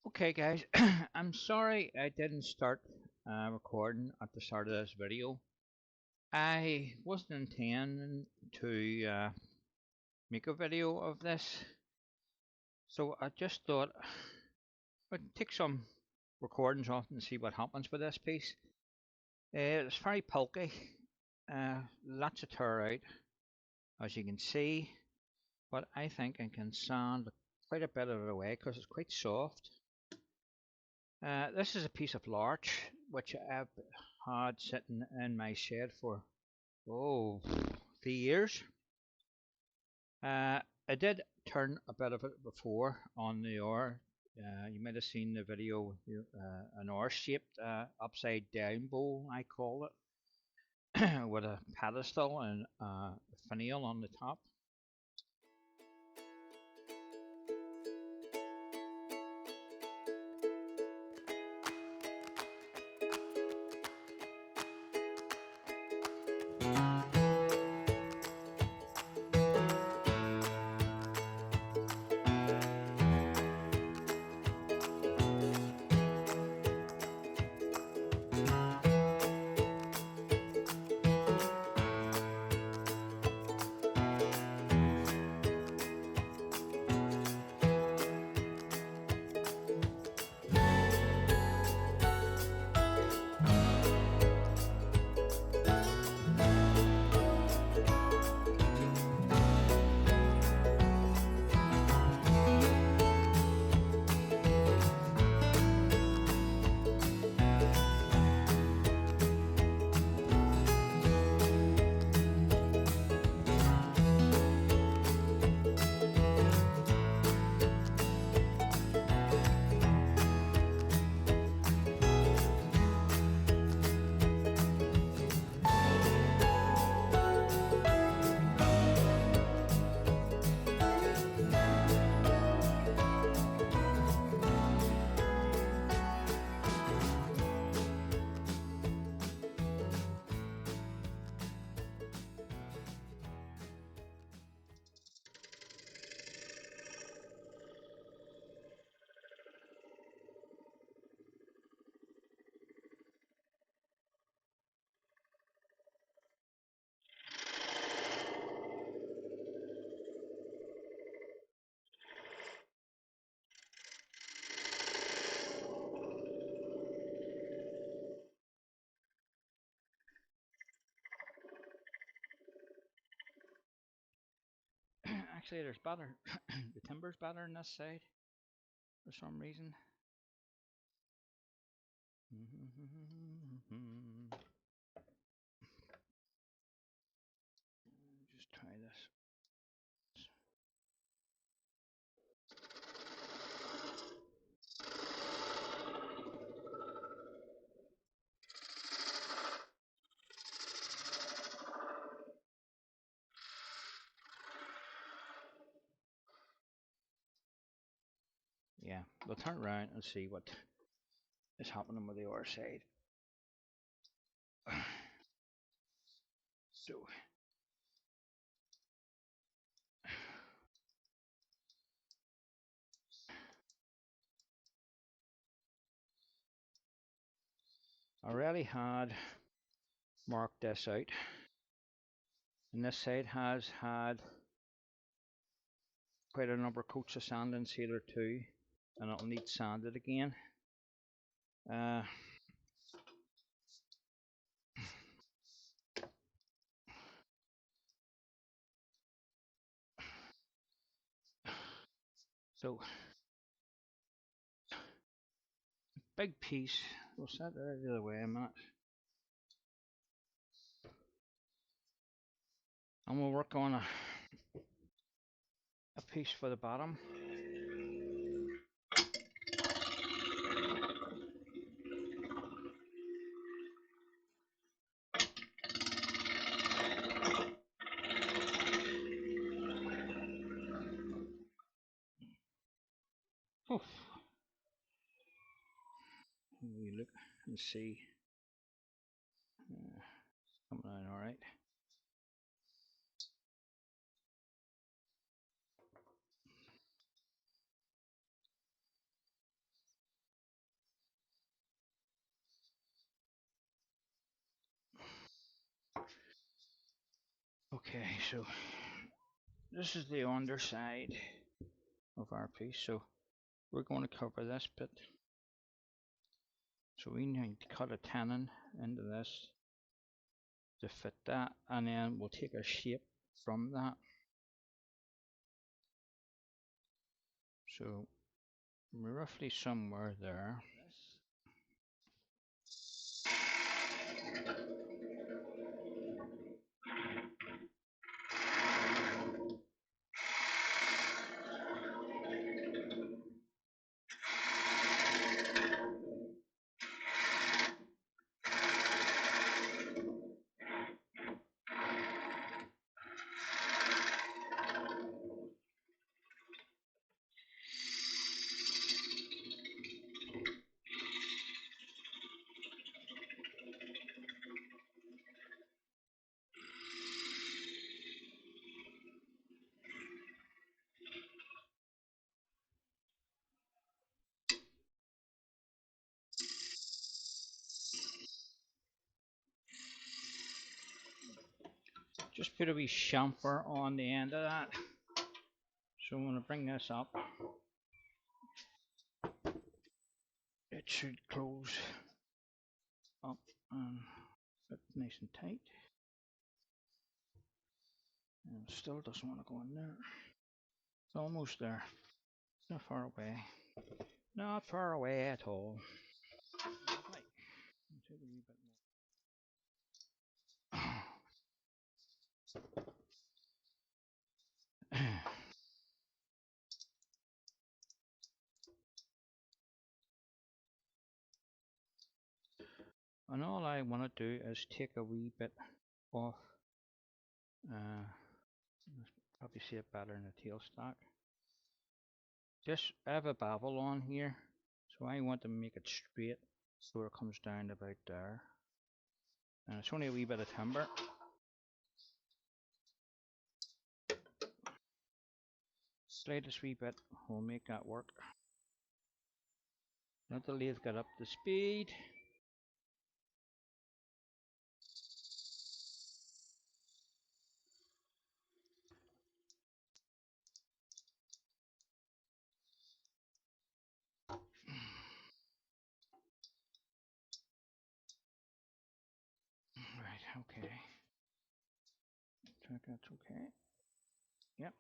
Okay, guys, I'm sorry I didn't start recording at the start of this video. I wasn't intending to make a video of this, so I just thought I'd take some recordings off and see what happens with this piece. It's very pulpy, lots of tear out, as you can see, but I think I can sand quite a bit of it away because it's quite soft. This is a piece of larch which I've had sitting in my shed for 3 years. I did turn a bit of it before on the ore. You might have seen the video, an ore-shaped upside down bowl, I call it, with a pedestal and a finial on the top. Actually, there's better. The timber's better on this side for some reason. Just try this. Yeah, we'll turn around and see what is happening with the other side. So, I already had marked this out, and this side has had quite a number of coats of sand in sealer too, and it'll need sanded again. Uh, so, big piece. We'll set that the other way a minute. And we'll work on a piece for the bottom. Oof. We look and see. Coming out all right. Okay, so this is the underside of our piece. So we're going to cover this bit. So we need to cut a tenon into this to fit that, and then we'll take a shape from that. So we're roughly somewhere there. Just put a wee chamfer on the end of that. So I'm going to bring this up. It should close up and fit nice and tight. And it still doesn't want to go in there. It's almost there. It's not far away. Not far away at all. Right. Take a wee bit more. And all I want to do is take a wee bit off. Probably see it better in the tailstock. I have a bevel on here, so I want to make it straight so it comes down about there. And it's only a wee bit of timber. Slightest wee bit will make that work. Let the lathe get up to speed. Right, okay. Check that's okay. Yep.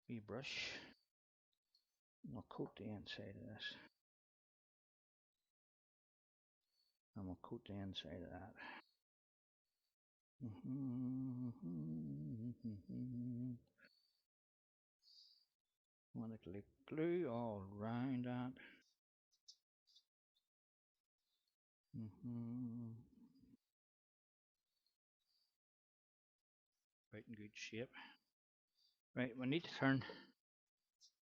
Wee brush. We'll coat the inside of this. And we'll coat the inside of that. Want to glue all around that. Right in good shape. Right, we need to turn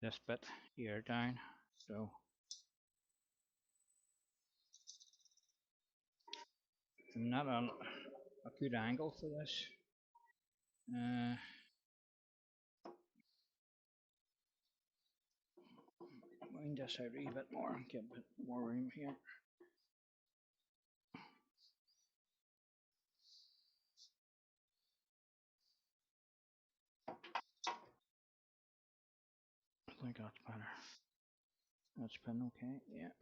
this bit here down. So I'm not on a good angle for this. Wind this out a wee bit more and get a bit more room here. I think that's better. That's been okay, yeah.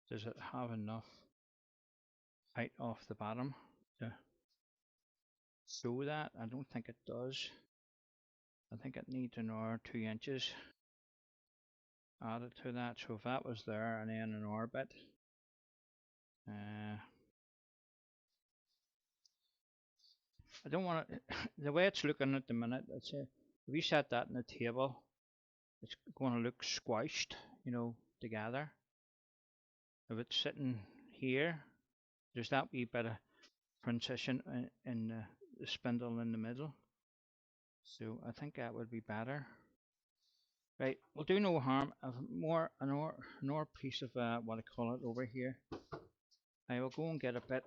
Does it have enough height off the bottom to show that? I don't think it does. I think it needs another 2 inches added to that. So if that was there and then an orbit, I don't want it. The way it's looking at the minute, it's if you set that on the table, it's going to look squashed, together. If it's sitting here, there's that wee bit of transition in the spindle in the middle. So I think that would be better. Right, we'll do no harm. I've another piece of what I call it over here. I will go and get a bit.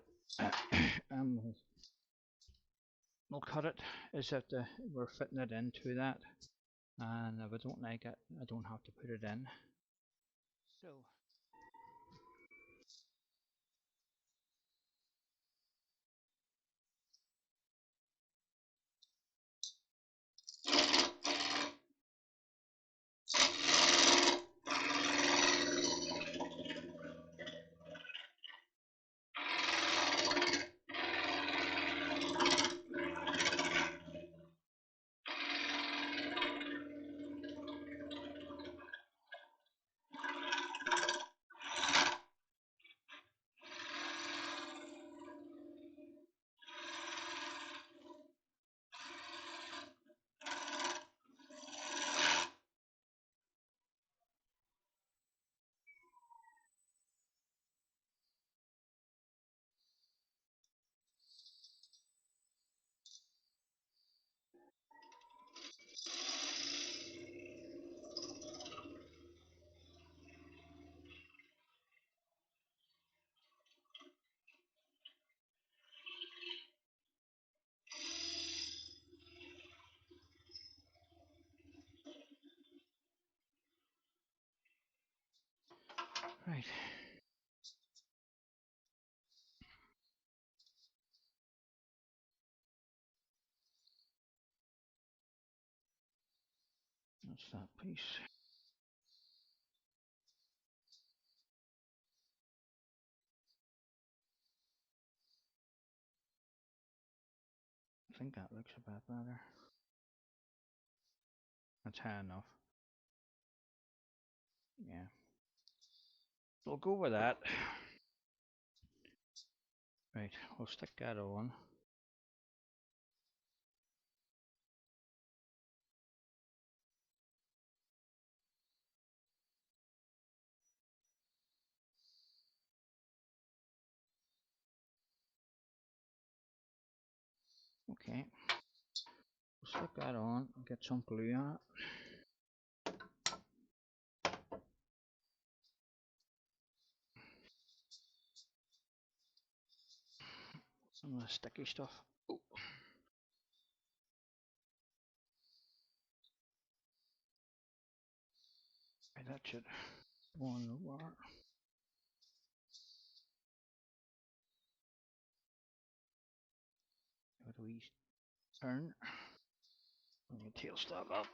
We'll cut it as if we're fitting it into that, and if I don't like it, I don't have to put it in. So. Right. That's that piece. I think that looks a bit better. That's high enough. Yeah. So we'll go with that. Right, we'll stick that on. Okay. We'll stick that on and get some glue on it. Some of the sticky stuff. Oh. Right, that should go on the bar. Give it a wee turn. Bring the tailstock up.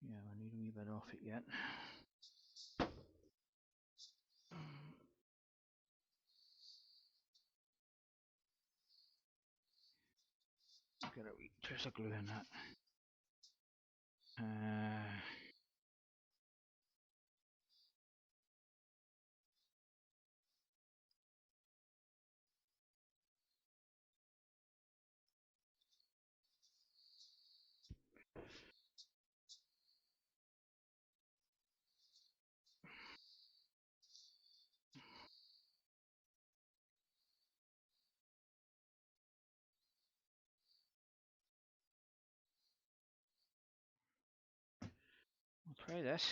Yeah, I need a wee bit off it yet. Get a wee trace of glue in that. try this.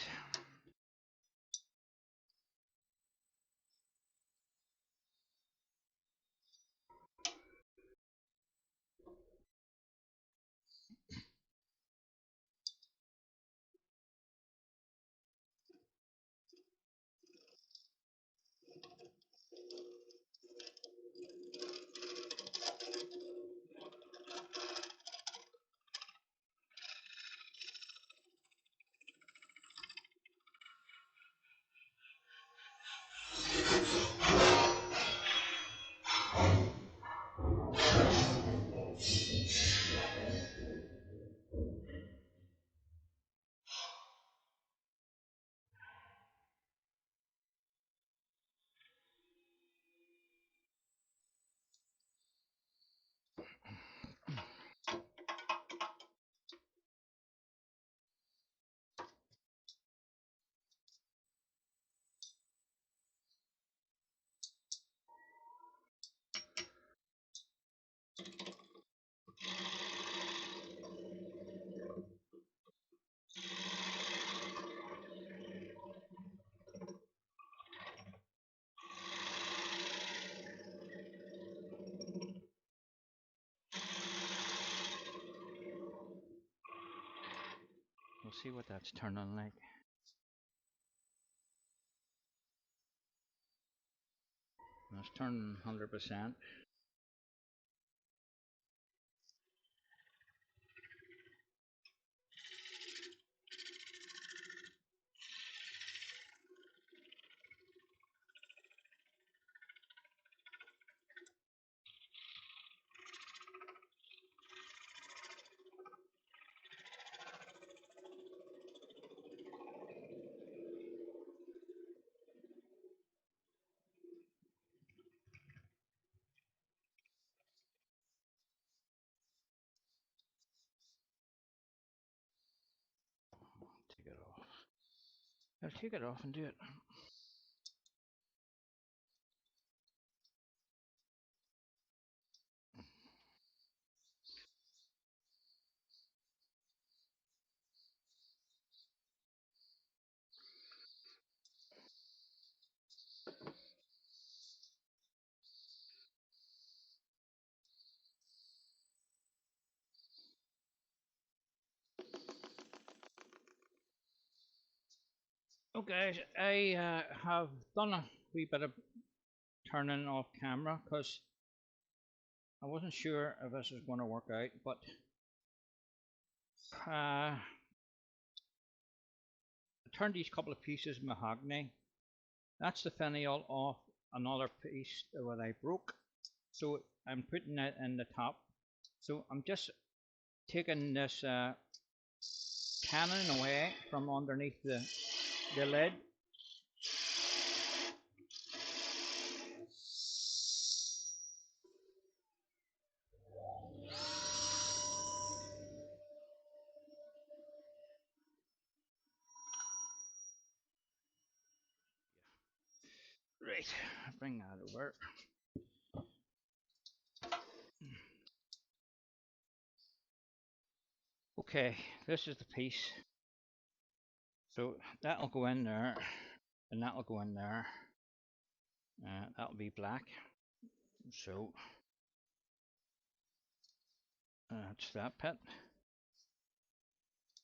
We'll see what that's turning like. It's turning 100%. Take it off. I'll take it off and do it. Okay, I have done a wee bit of turning off camera because I wasn't sure if this was going to work out, but I turned these couple of pieces of mahogany. That's the finial off another piece that I broke, so I'm putting it in the top. So I'm just taking this cannon away from underneath the lid. Right, bring that over. Okay, this is the piece. So that'll go in there, and that'll go in there. That'll be black. So that's that pit.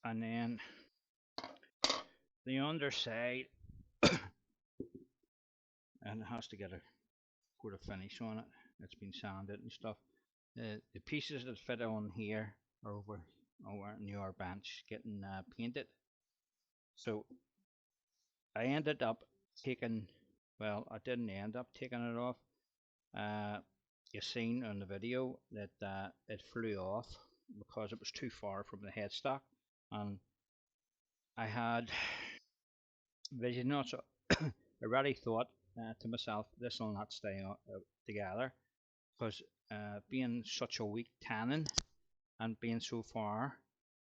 And then the underside, and it has to get a coat of finish on it. It's been sanded and stuff. The pieces that fit on here are over in your bench getting painted. So I ended up taking, well, I didn't end up taking it off. You seen on the video that it flew off because it was too far from the headstock, and I had vision on, so I already thought to myself, this will not stay together because being such a weak tannin and being so far,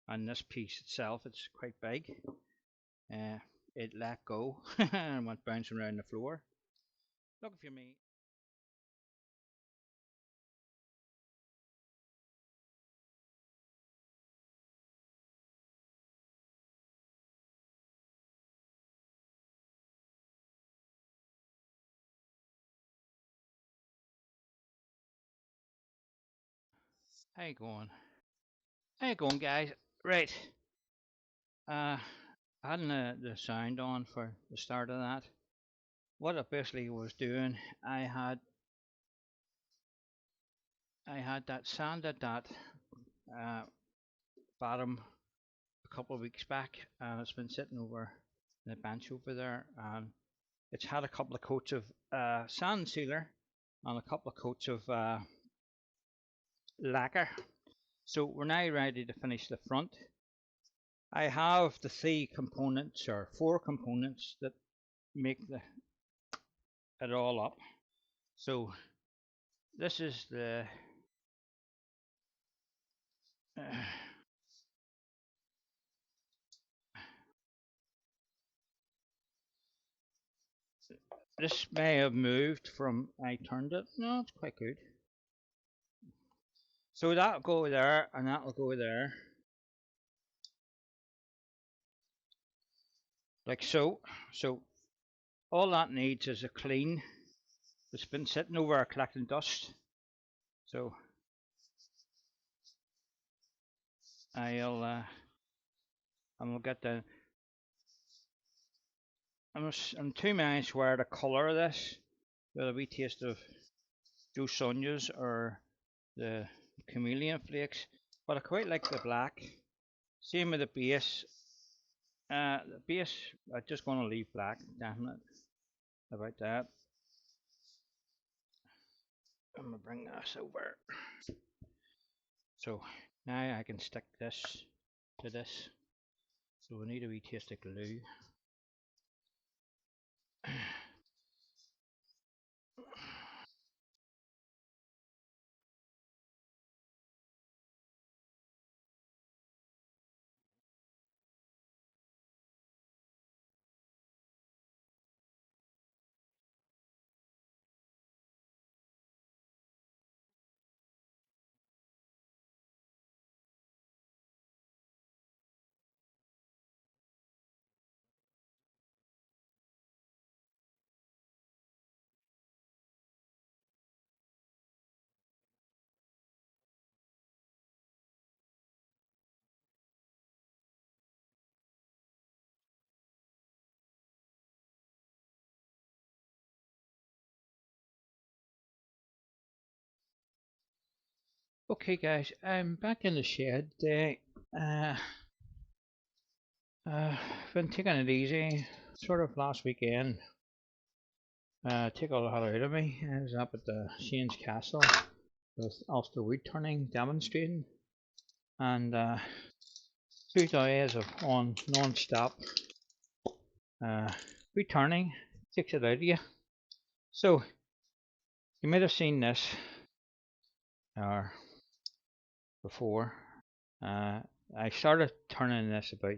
and this piece itself, it's quite big. It let go and went bouncing around the floor. Look, if you me. How you going? How you going, guys? Right. I hadn't the sound on for the start of that. What I basically was doing, I had that sanded that uh, bottom a couple of weeks back, and it's been sitting over the bench over there, and it's had a couple of coats of sand sealer and a couple of coats of lacquer. So we're now ready to finish the front. I have the three components or four components that make it all up. So this is uh, this may have moved from I turned it. No, it's quite good. So that'll go there and that'll go there, like so. So all that needs is a clean. It's been sitting over collecting dust. So I'll get the. I'm too minds where the colour of this, whether we taste of Joe Sonia's or the chameleon flakes, but I quite like the black. Same with the base. The base, I'm just going to leave black, definite about that. I'm going to bring this over. So now I can stick this to this. So we need a wee taste of glue. Okay guys, I'm back in the shed today. Been taking it easy. Sort of last weekend, take all the hell out of me. I was up at the Shane's Castle with Ulster Wood Turning demonstrating, and 2 days of on non-stop wood turning takes it out of you. So you might have seen this or before. I started turning this about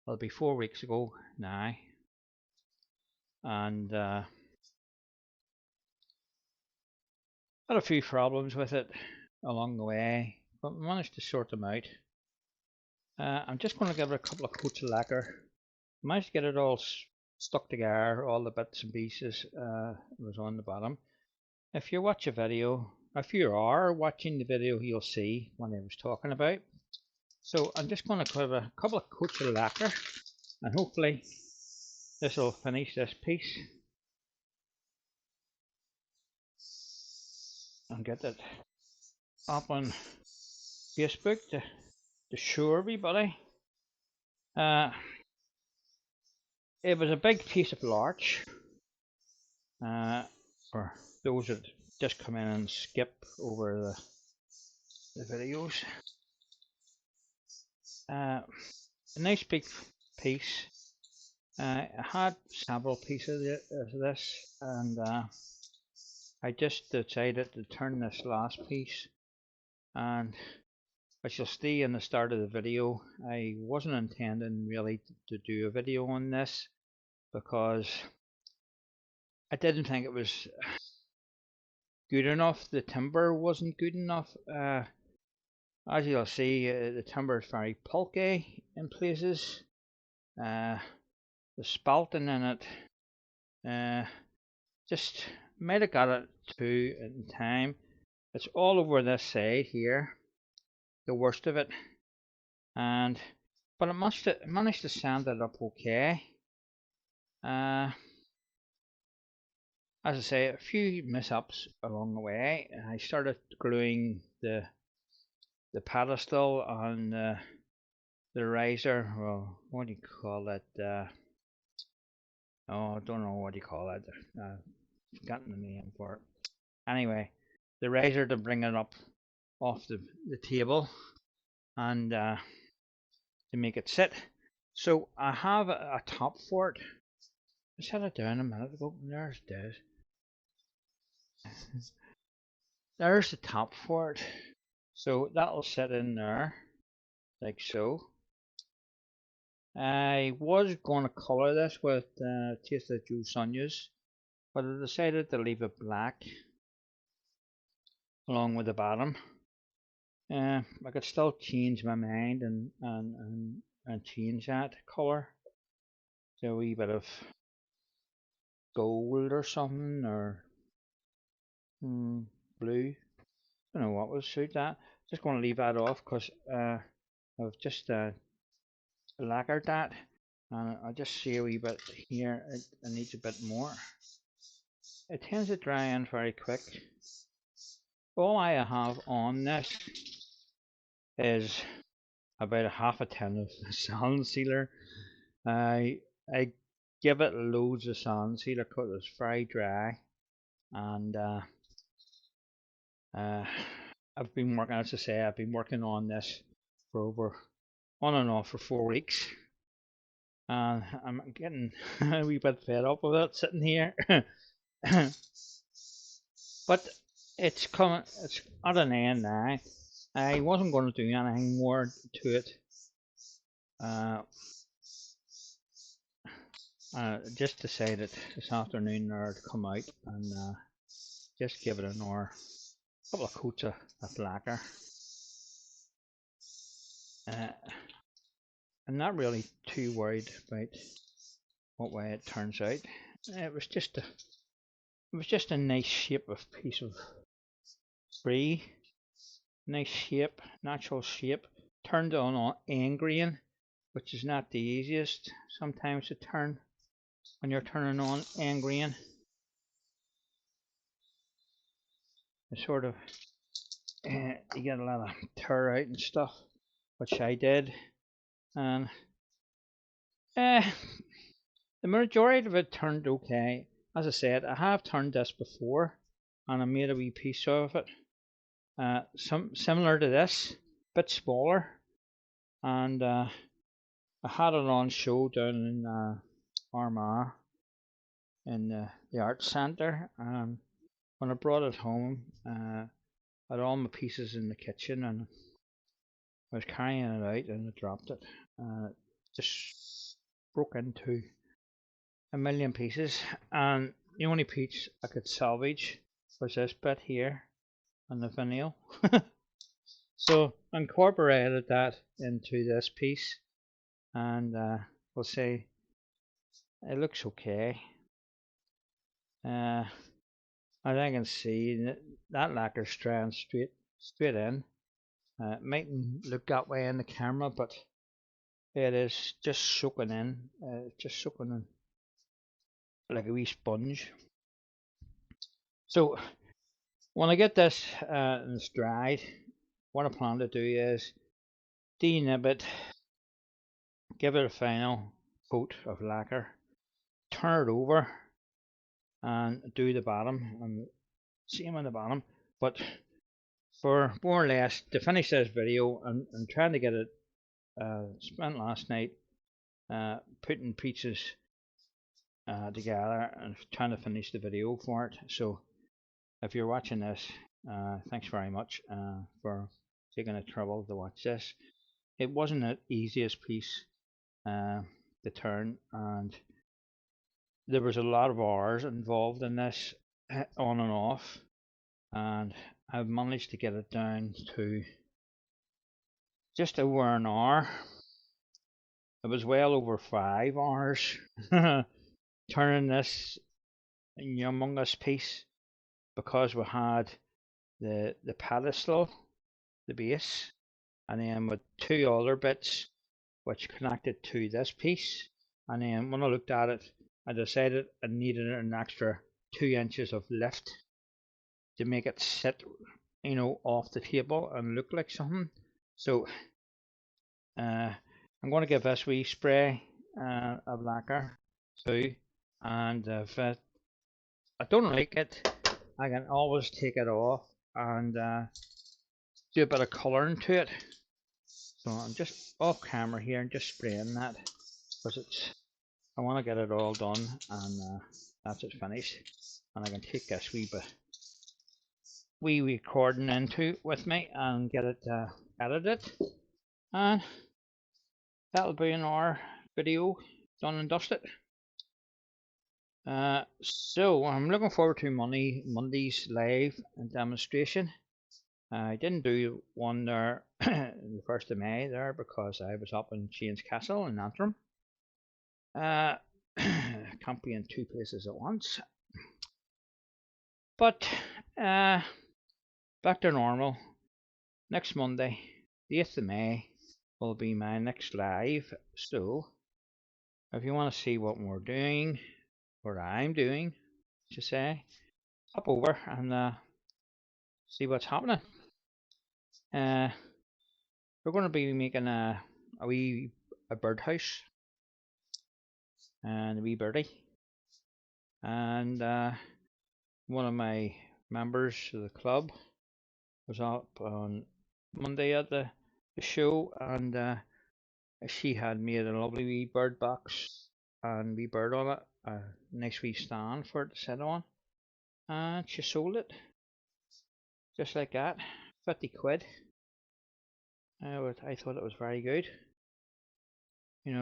it'll be 4 weeks ago now, and had a few problems with it along the way, but managed to sort them out. I'm just going to give it a couple of coats of lacquer. Managed to get it all stuck together, all the bits and pieces was on the bottom. If you watch a video, if you are watching the video, you'll see what I was talking about. So I'm just going to give a couple of coats of lacquer, and hopefully this will finish this piece and get it up on Facebook to show everybody. It was a big piece of larch. For those that just come in and skip over the videos. A nice big piece. I had several pieces of this, and I just decided to turn this last piece, and as you'll see in the start of the video, I wasn't intending really to do a video on this because I didn't think it was good enough. The timber wasn't good enough. As you'll see, the timber is very pulpy in places. The spalting in it just might have got it too in time. It's all over this side here, the worst of it, and but I managed to sand it up okay. As I say, a few mishaps along the way. I started gluing the pedestal on the riser. Well, what do you call it? Oh, I don't know what you call it. Forgotten the name for it. Anyway, the riser to bring it up off the table and to make it sit. So I have a top for it. I set it down a minute ago. There's it. There's the top for it. So that'll sit in there like so. I was going to colour this with Taste of Joe Sonia's, but I decided to leave it black along with the bottom. I could still change my mind and change that colour to a wee bit of gold or something, or blue. I don't know what would suit that. Just going to leave that off because I've just lacquered that, and I just see a wee bit here. It needs a bit more. It tends to dry in very quick. All I have on this is about a half a tin of sand sealer. I give it loads of sand sealer because it's very dry, and I've been working, as I say, I've been working on this for on and off for 4 weeks, and I'm getting a wee bit fed up with it sitting here. But it's at an end now. I wasn't going to do anything more to it. Just decided this afternoon to come out and just give it another couple of coats of lacquer. I'm not really too worried about what way it turns out. It was just a nice shape of piece of brie, nice shape, natural shape. Turned on end grain, which is not the easiest sometimes to turn when you're turning on end grain. It's sort of you get a lot of tear out and stuff, which I did, and the majority of it turned okay. As I said, I have turned this before, and I made a wee piece of it, some similar to this, a bit smaller, and I had it on show down in Armagh in the art centre, and when I brought it home, I had all my pieces in the kitchen, and I was carrying it out and I dropped it. Just broke into a million pieces, and the only piece I could salvage was this bit here on the vinyl. So I incorporated that into this piece, and we'll say it looks okay. As I can see, that lacquer's straying straight in. It mightn't look that way in the camera, but it is just soaking in. Just soaking in like a wee sponge. So when I get this and it's dried, what I plan to do is denib it, give it a final coat of lacquer, turn it over, and do the bottom, and same on the bottom. But for more or less to finish this video, I'm trying to get it spent last night putting pieces together and trying to finish the video for it. So if you're watching this, thanks very much for taking the trouble to watch this. It wasn't the easiest piece to turn, and there was a lot of hours involved in this, on and off, and I've managed to get it down to just over an hour. It was well over 5 hours turning this humongous piece, because we had the pedestal, the base, and then with two other bits which connected to this piece. And then when I looked at it, I decided I needed an extra 2 inches of lift to make it sit, off the table and look like something. So I'm going to give this wee spray a lacquer too, and if I don't like it, I can always take it off and do a bit of colouring to it. So I'm just off camera here and just spraying that because I want to get it all done, and that's it finished. And I can take this wee recording into with me and get it edited, and that'll be in our video done and dusted. So I'm looking forward to Monday's live demonstration. I didn't do one there the 1st of May there because I was up in Shane's Castle in Antrim. Can't be in two places at once. But back to normal. Next Monday, the 8th of May, will be my next live. So if you want to see what we're doing, what I'm doing, to say, hop over and see what's happening. We're going to be making a birdhouse and a wee birdie, and one of my members of the club was up on Monday at the show, and she had made a lovely wee bird box and wee bird on it, a nice wee stand for it to sit on, and she sold it just like that, 50 quid. I thought it was very good. It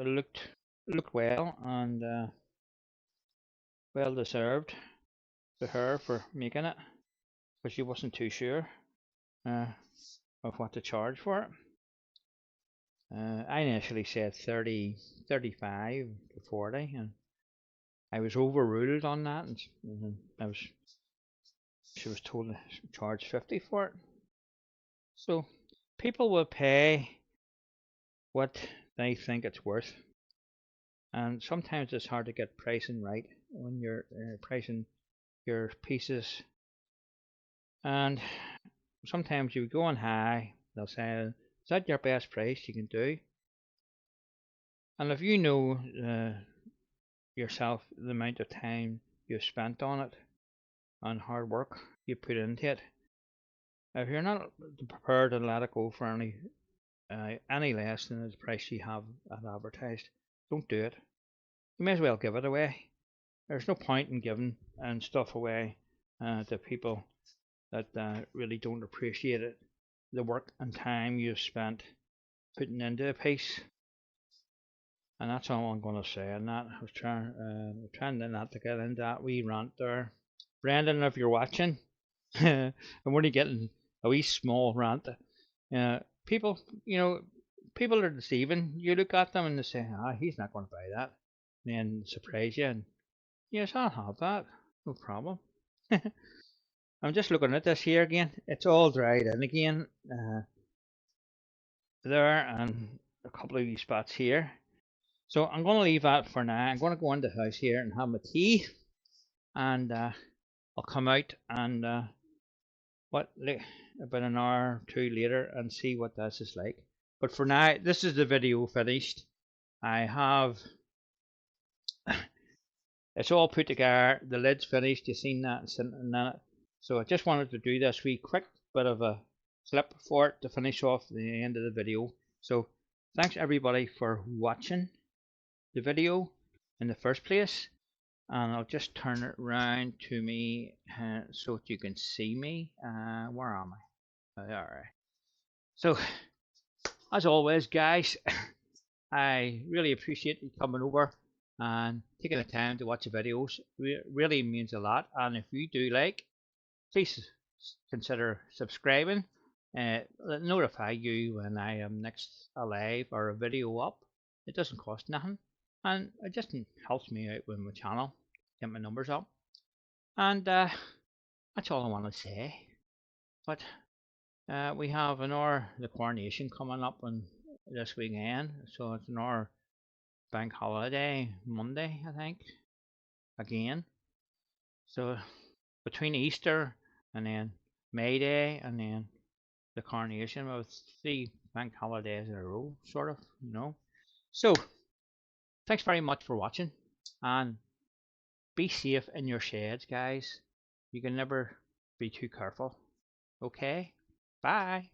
looked well, and well deserved to her for making it, but she wasn't too sure of what to charge for it. I initially said 30, 35 to 40, and I was overruled on that, and she was told to charge 50 for it. So people will pay what they think it's worth, and sometimes it's hard to get pricing right when you're pricing your pieces, and sometimes you go on high, they'll say, is that your best price you can do? And if you know yourself the amount of time you've spent on it and hard work you put into it, if you're not prepared to let it go for any less than the price you have advertised, don't do it. You may as well give it away. There's no point in giving and stuff away to people that really don't appreciate it, the work and time you've spent putting into a piece. And that's all I'm going to say on that. I was trying not to get into that wee rant there. Brendan, if you're watching, I'm only getting a wee small rant. People, people are deceiving. You look at them and they say, he's not going to buy that. And then surprise you. And yes, I'll have that. No problem. I'm just looking at this here again. It's all dried in again. There and a couple of wee spots here. So I'm going to leave that for now. I'm going to go into the house here and have my tea, and I'll come out and about an hour or two later and see what this is like. But for now, this is the video finished. I have it's all put together. The lid's finished. You've seen that sitting in that. So I just wanted to do this wee quick bit of a clip for it to finish off the end of the video. So thanks everybody for watching the video in the first place, and I'll just turn it around to me so that you can see me. Where am I? Alright. So as always, guys, I really appreciate you coming over and taking the time to watch the videos. It really means a lot, and if you do like, please consider subscribing. It'll notify you when I am next alive or a video up. It doesn't cost nothing, and it just helps me out with my channel, get my numbers up. And that's all I want to say. But we have another the coronation coming up on this weekend, so it's another bank holiday Monday, I think, again. So between Easter and then May Day and then the coronation, well, it's 3 bank holidays in a row, sort of, you know. So thanks very much for watching, and be safe in your sheds, guys. You can never be too careful. Okay? Bye.